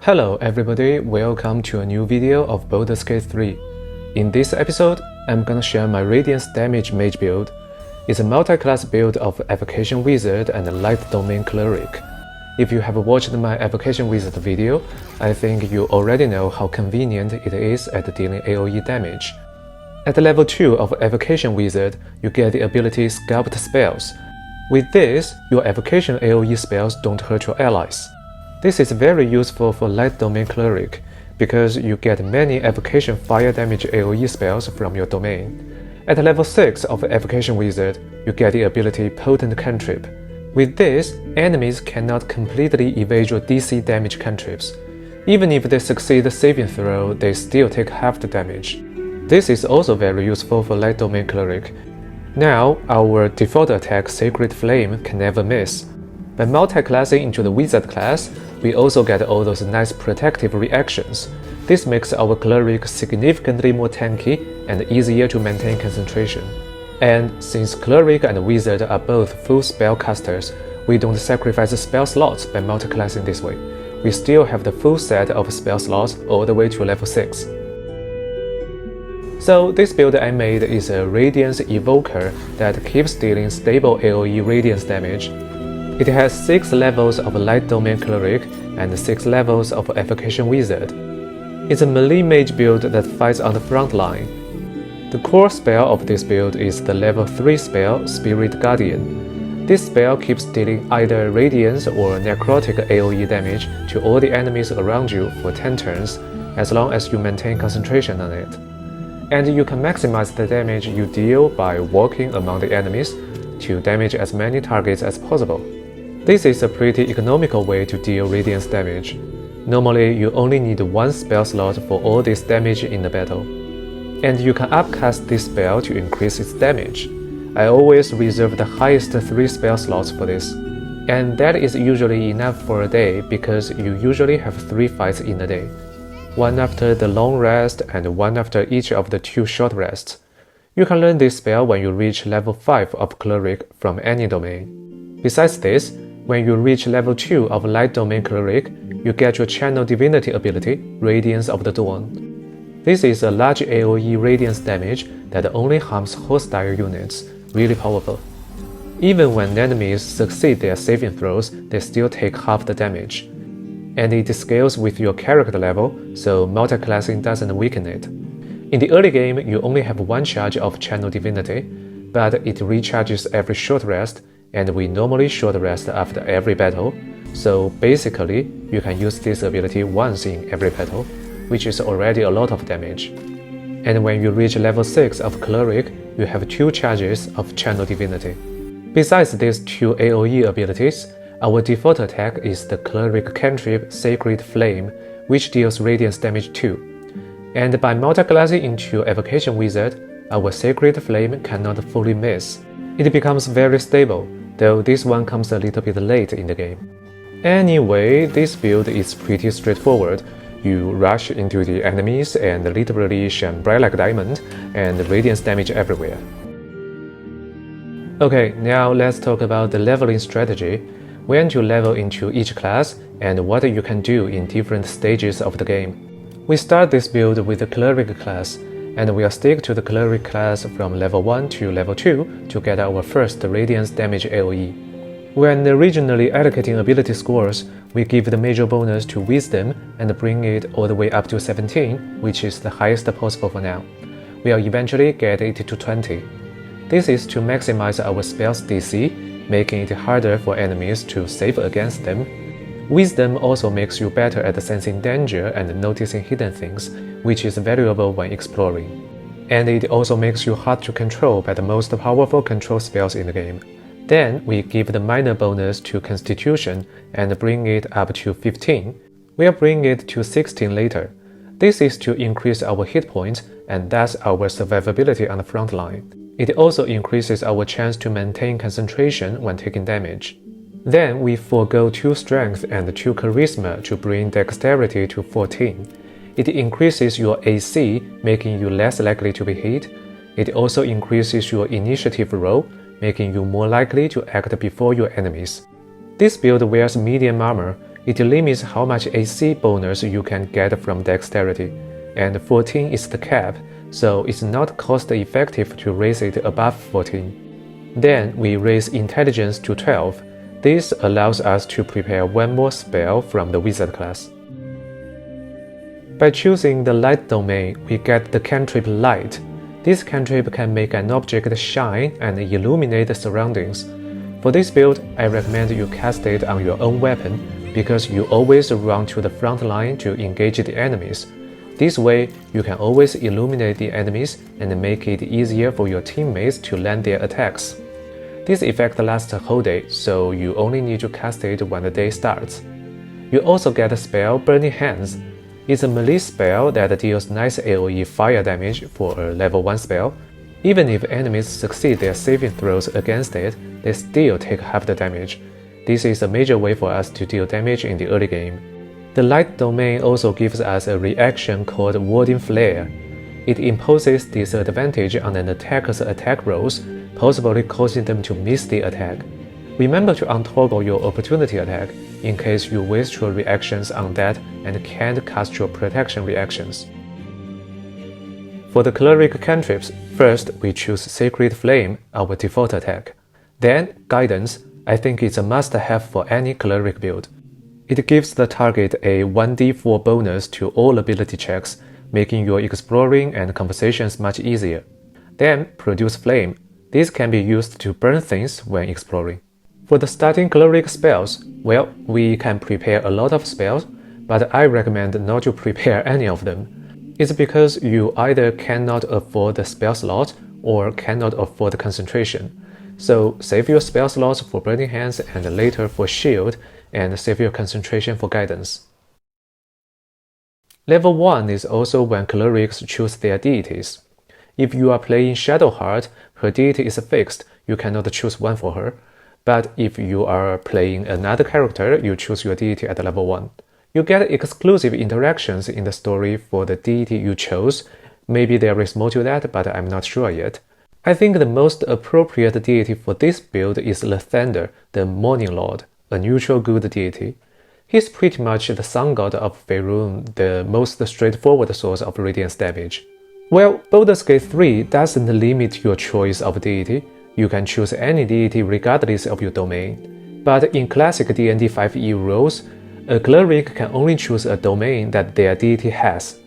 Hello everybody, welcome to a new video of Baldur's Gate 3. In this episode, I'm gonna share my Radiance Damage Mage build. It's a multi-class build of Evocation Wizard and Light Domain Cleric. If you have watched my Evocation Wizard video, I think you already know how convenient it is at dealing AoE damage. At level 2 of Evocation Wizard, you get the ability Sculpt Spells. With this, your Evocation AoE spells don't hurt your allies. This is very useful for Light Domain Cleric, because you get many Evocation Fire damage AoE spells from your domain. At level 6 of Evocation Wizard, you get the ability Potent Cantrip. With this, enemies cannot completely evade your DC damage cantrips. Even if they succeed the saving throw, they still take half the damage. This is also very useful for Light Domain Cleric. Now, our default attack Sacred Flame can never miss. By multi-classing into the Wizard class, we also get all those nice protective reactions. This makes our Cleric significantly more tanky and easier to maintain concentration. And since Cleric and Wizard are both full spellcasters, we don't sacrifice spell slots by multi-classing this way. We still have the full set of spell slots all the way to level 6. So this build I made is a Radiance Evoker that keeps dealing stable AoE Radiance damage. It has 6 levels of Light Domain Cleric and 6 levels of Evocation Wizard. It's a melee mage build that fights on the front line. The core spell of this build is the level 3 spell Spirit Guardian. This spell keeps dealing either Radiance or Necrotic AoE damage to all the enemies around you for 10 turns, as long as you maintain concentration on it. And you can maximize the damage you deal by walking among the enemies to damage as many targets as possible. This is a pretty economical way to deal Radiance damage. Normally, you only need 1 spell slot for all this damage in the battle. And you can upcast this spell to increase its damage. I always reserve the highest 3 spell slots for this. And that is usually enough for a day because you usually have 3 fights in a day. 1 after the long rest and 1 after each of the 2 short rests. You can learn this spell when you reach level 5 of Cleric from any domain. Besides this, when you reach level 2 of Light Domain Cleric, you get your Channel Divinity ability, Radiance of the Dawn. This is a large AoE Radiance damage that only harms hostile units, really powerful. Even when enemies succeed their saving throws, they still take half the damage. And it scales with your character level, so multi-classing doesn't weaken it. In the early game, you only have 1 charge of Channel Divinity, but it recharges every short rest, and we normally short rest after every battle, so basically, you can use this ability once in every battle, which is already a lot of damage. And when you reach level 6 of Cleric, you have 2 charges of Channel Divinity. Besides these 2 AoE abilities, our default attack is the Cleric cantrip Sacred Flame, which deals Radiance damage too. And by multi-classing into Evocation Wizard, our Sacred Flame cannot fully miss. It becomes very stable, though this one comes a little bit late in the game. Anyway, this build is pretty straightforward. You rush into the enemies and literally shine bright like diamond, and Radiance damage everywhere. Okay, now let's talk about the leveling strategy, when to level into each class, and what you can do in different stages of the game. We start this build with the Cleric class, and we'll stick to the Cleric class from level 1 to level 2 to get our first Radiance damage AoE. When originally allocating ability scores, we give the major bonus to Wisdom and bring it all the way up to 17, which is the highest possible for now. We'll eventually get it to 20. This is to maximize our spell's DC, making it harder for enemies to save against them. Wisdom also makes you better at sensing danger and noticing hidden things, which is valuable when exploring. And it also makes you hard to control by the most powerful control spells in the game. Then we give the minor bonus to Constitution and bring it up to 15. We'll bring it to 16 later. This is to increase our hit points and thus our survivability on the front line. It also increases our chance to maintain concentration when taking damage. Then we forego 2 strength and 2 charisma to bring dexterity to 14. It increases your AC, making you less likely to be hit. It also increases your initiative roll, making you more likely to act before your enemies. This build wears medium armor. It limits how much AC bonus you can get from dexterity, and 14 is the cap, so it's not cost-effective to raise it above 14. Then we raise intelligence to 12. This allows us to prepare one more spell from the wizard class. By choosing the light domain, we get the cantrip Light. This cantrip can make an object shine and illuminate the surroundings. For this build, I recommend you cast it on your own weapon because you always run to the front line to engage the enemies. This way, you can always illuminate the enemies and make it easier for your teammates to land their attacks. This effect lasts a whole day, so you only need to cast it when the day starts. You also get the spell Burning Hands. It's a melee spell that deals nice AoE fire damage for a level 1 spell. Even if enemies succeed their saving throws against it, they still take half the damage. This is a major way for us to deal damage in the early game. The light domain also gives us a reaction called Warding Flare. It imposes disadvantage on an attacker's attack rolls, possibly causing them to miss the attack. Remember to untoggle your opportunity attack in case you waste your reactions on that and can't cast your protection reactions. For the cleric cantrips, first we choose Sacred Flame, our default attack. Then Guidance. I think it's a must-have for any cleric build. It gives the target a 1d4 bonus to all ability checks, making your exploring and conversations much easier. Then Produce Flame. This can be used to burn things when exploring. For the starting cleric spells, well, we can prepare a lot of spells, but I recommend not to prepare any of them. It's because you either cannot afford the spell slot or cannot afford concentration. So save your spell slots for Burning Hands and later for Shield, and save your concentration for Guidance. Level 1 is also when clerics choose their deities. If you are playing Shadowheart, her deity is fixed, you cannot choose one for her. But if you are playing another character, you choose your deity at level 1. You get exclusive interactions in the story for the deity you chose. Maybe there is more to that, but I'm not sure yet. I think the most appropriate deity for this build is Lathander, the Morning Lord, a neutral good deity. He's pretty much the sun god of Faerun, the most straightforward source of radiance damage. Well, Baldur's Gate 3 doesn't limit your choice of deity. You can choose any deity regardless of your domain. But in classic D&D 5e rules, a cleric can only choose a domain that their deity has.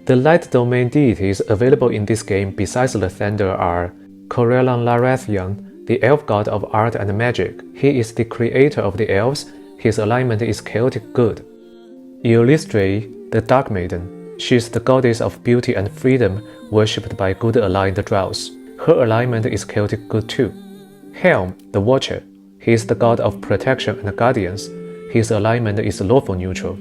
The light domain deities available in this game besides Lathander are Corellon Larathian, the elf god of art and magic. He is the creator of the elves. His alignment is chaotic good. Eolistre, the Dark Maiden. She is the goddess of beauty and freedom, worshipped by good aligned drows. Her alignment is chaotic good too. Helm, the Watcher. He is the god of protection and guardians. His alignment is lawful neutral.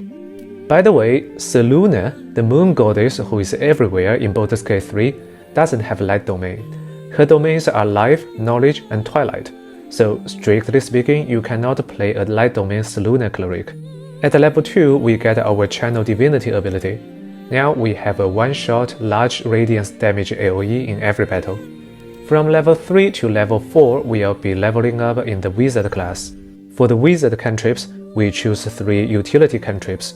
By the way, Selûne, the moon goddess who is everywhere in Baldur's Gate 3, doesn't have light domain. Her domains are life, knowledge, and twilight. So, strictly speaking, you cannot play a light domain Selûne cleric. At level 2, we get our Channel Divinity ability. Now we have a one-shot large radiance damage AoE in every battle. From level 3 to level 4, we'll be leveling up in the Wizard class. For the Wizard cantrips, we choose 3 utility cantrips.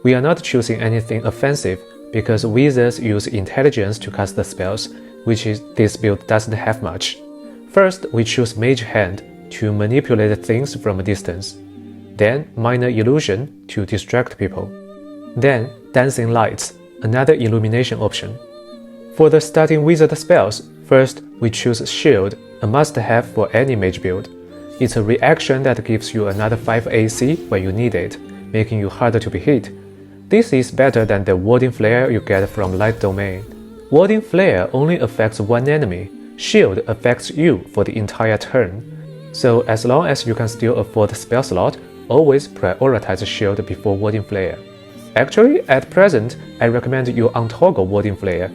We are not choosing anything offensive because Wizards use intelligence to cast the spells, which this build doesn't have much. First, we choose Mage Hand to manipulate things from a distance. Then Minor Illusion to distract people. Then Dancing Lights, another illumination option. For the starting Wizard spells, first we choose Shield, a must-have for any mage build. It's a reaction that gives you another 5 AC when you need it, making you harder to be hit. This is better than the Warding Flare you get from Light Domain. Warding Flare only affects one enemy. Shield affects you for the entire turn. So as long as you can still afford the spell slot, always prioritize Shield before Warding Flare. Actually, at present, I recommend you untoggle Warding Flare,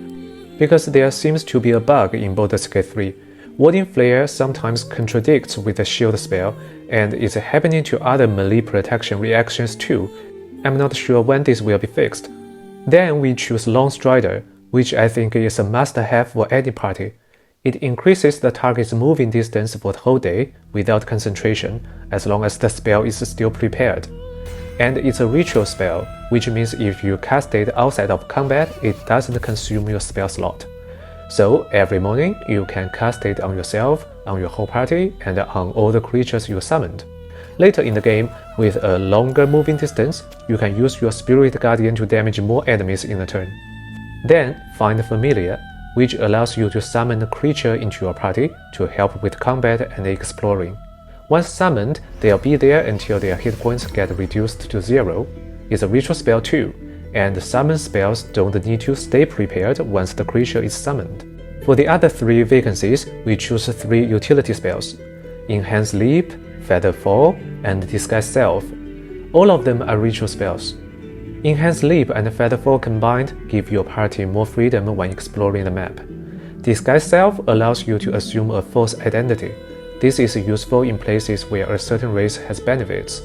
because there seems to be a bug in Baldur's Gate 3. Warding Flare sometimes contradicts with the shield spell, and it's happening to other melee protection reactions too. I'm not sure when this will be fixed. Then we choose Long Strider, which I think is a must-have for any party. It increases the target's moving distance for the whole day without concentration, as long as the spell is still prepared. and it's a ritual spell, which means if you cast it outside of combat, it doesn't consume your spell slot. So every morning, you can cast it on yourself, on your whole party, and on all the creatures you summoned. Later in the game, with a longer moving distance, you can use your Spirit Guardian to damage more enemies in a turn. Then, find Familiar, which allows you to summon a creature into your party to help with combat and exploring. Once summoned, they'll be there until their hit points get reduced to 0. It's a ritual spell too, and summon spells don't need to stay prepared once the creature is summoned. For the other 3 vacancies, we choose 3 utility spells: Enhance Leap, Feather Fall, and Disguise Self. All of them are ritual spells. Enhance Leap and Feather Fall combined give your party more freedom when exploring the map. Disguise Self allows you to assume a false identity. This is useful in places where a certain race has benefits.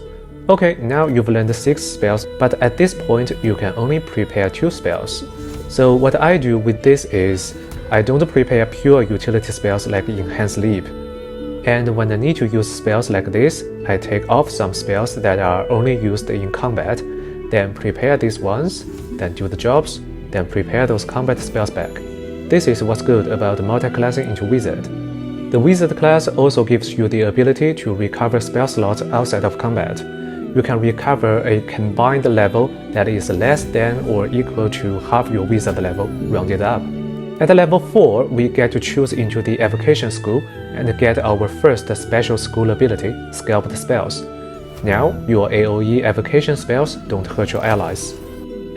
Okay, now you've learned 6 spells, but at this point you can only prepare 2 spells. So what I do with this is, I don't prepare pure utility spells like Enhance Leap. And when I need to use spells like this, I take off some spells that are only used in combat, then prepare these ones, then do the jobs, then prepare those combat spells back. This is what's good about multi-classing into Wizard. The Wizard class also gives you the ability to recover spell slots outside of combat. You can recover a combined level that is less than or equal to half your Wizard level, rounded up. At level 4, we get to choose into the Evocation School and get our first special school ability, Sculpt Spells. Now, your AoE evocation spells don't hurt your allies.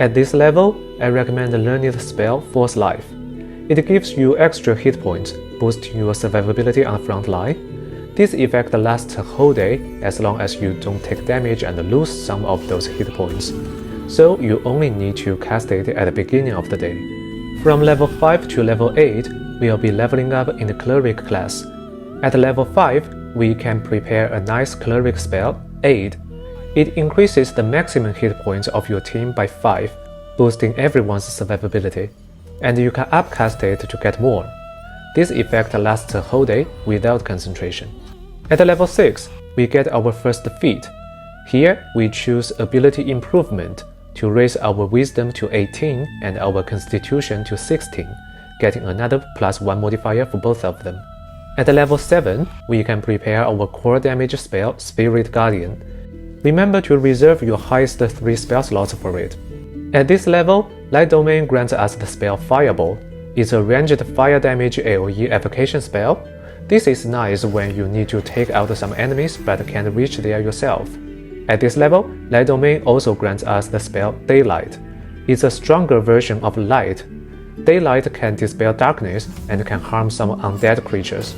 At this level, I recommend learning the spell Force Life. It gives you extra hit points, boosting your survivability on the front line. This effect lasts a whole day as long as you don't take damage and lose some of those hit points. So you only need to cast it at the beginning of the day. From level 5 to level 8, we'll be leveling up in the Cleric class. At level 5, we can prepare a nice Cleric spell, Aid. It increases the maximum hit points of your team by 5, boosting everyone's survivability. And you can upcast it to get more. This effect lasts a whole day without concentration. At level 6, we get our first feat. Here, we choose Ability Improvement to raise our Wisdom to 18 and our Constitution to 16, getting another +1 modifier for both of them. At level 7, we can prepare our core damage spell, Spirit Guardian. Remember to reserve your highest 3 spell slots for it. At this level, Light Domain grants us the spell Fireball. It's a ranged fire damage AoE evocation spell. This is nice when you need to take out some enemies but can't reach there yourself. At this level, Light Domain also grants us the spell Daylight. It's a stronger version of Light. Daylight can dispel darkness and can harm some undead creatures.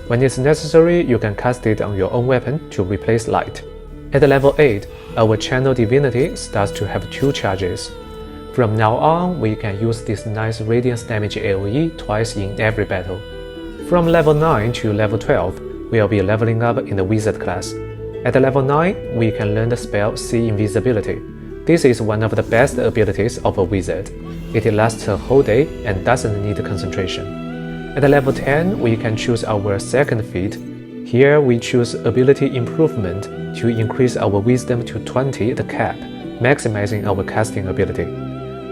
When it's necessary, you can cast it on your own weapon to replace Light. At level 8, our Channel Divinity starts to have 2 charges. From now on, we can use this nice Radiance damage AoE twice in every battle. From level 9 to level 12, we'll be leveling up in the Wizard class. At level 9, we can learn the spell See Invisibility. This is one of the best abilities of a Wizard. It lasts a whole day and doesn't need concentration. At level 10, we can choose our second feat. Here we choose Ability Improvement to increase our Wisdom to 20, the cap, maximizing our casting ability.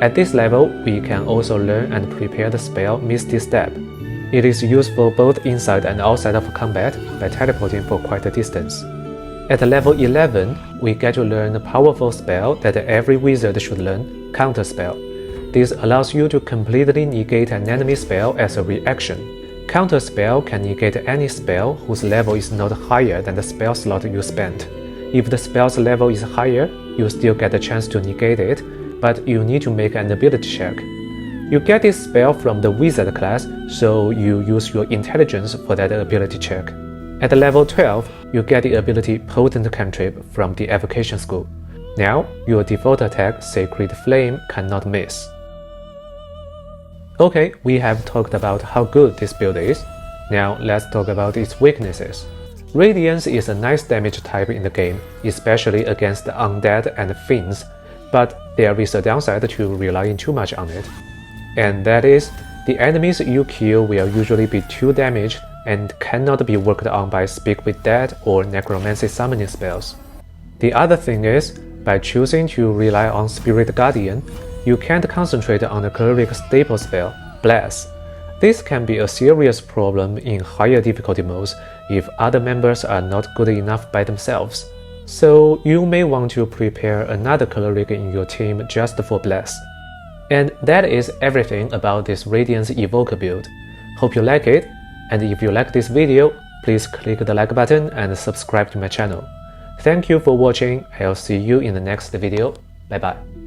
At this level, we can also learn and prepare the spell Misty Step. It is useful both inside and outside of combat by teleporting for quite a distance. At level 11, we get to learn a powerful spell that every wizard should learn, Counter Spell. This allows you to completely negate an enemy spell as a reaction. Counter Spell can negate any spell whose level is not higher than the spell slot you spent. If the spell's level is higher, you still get a chance to negate it, but you need to make an ability check. You get this spell from the Wizard class, so you use your intelligence for that ability check. At level 12, you get the ability Potent Cantrip from the Evocation School. Now, your default attack, Sacred Flame, cannot miss. Okay, we have talked about how good this build is. Now, let's talk about its weaknesses. Radiance is a nice damage type in the game, especially against undead and fiends, but there is a downside to relying too much on it. And that is, the enemies you kill will usually be too damaged and cannot be worked on by Speak with Dead or Necromancy summoning spells. The other thing is, By choosing to rely on Spirit Guardian, you can't concentrate on the cleric staple spell, Bless. This can be a serious problem in higher difficulty modes if other members are not good enough by themselves. So you may want to prepare another cleric in your team just for Bless. And that is everything about this Radiance Evoker build. Hope you like it, and if you like this video, please click the like button and subscribe to my channel. Thank you for watching. I'll see you in the next video. Bye bye.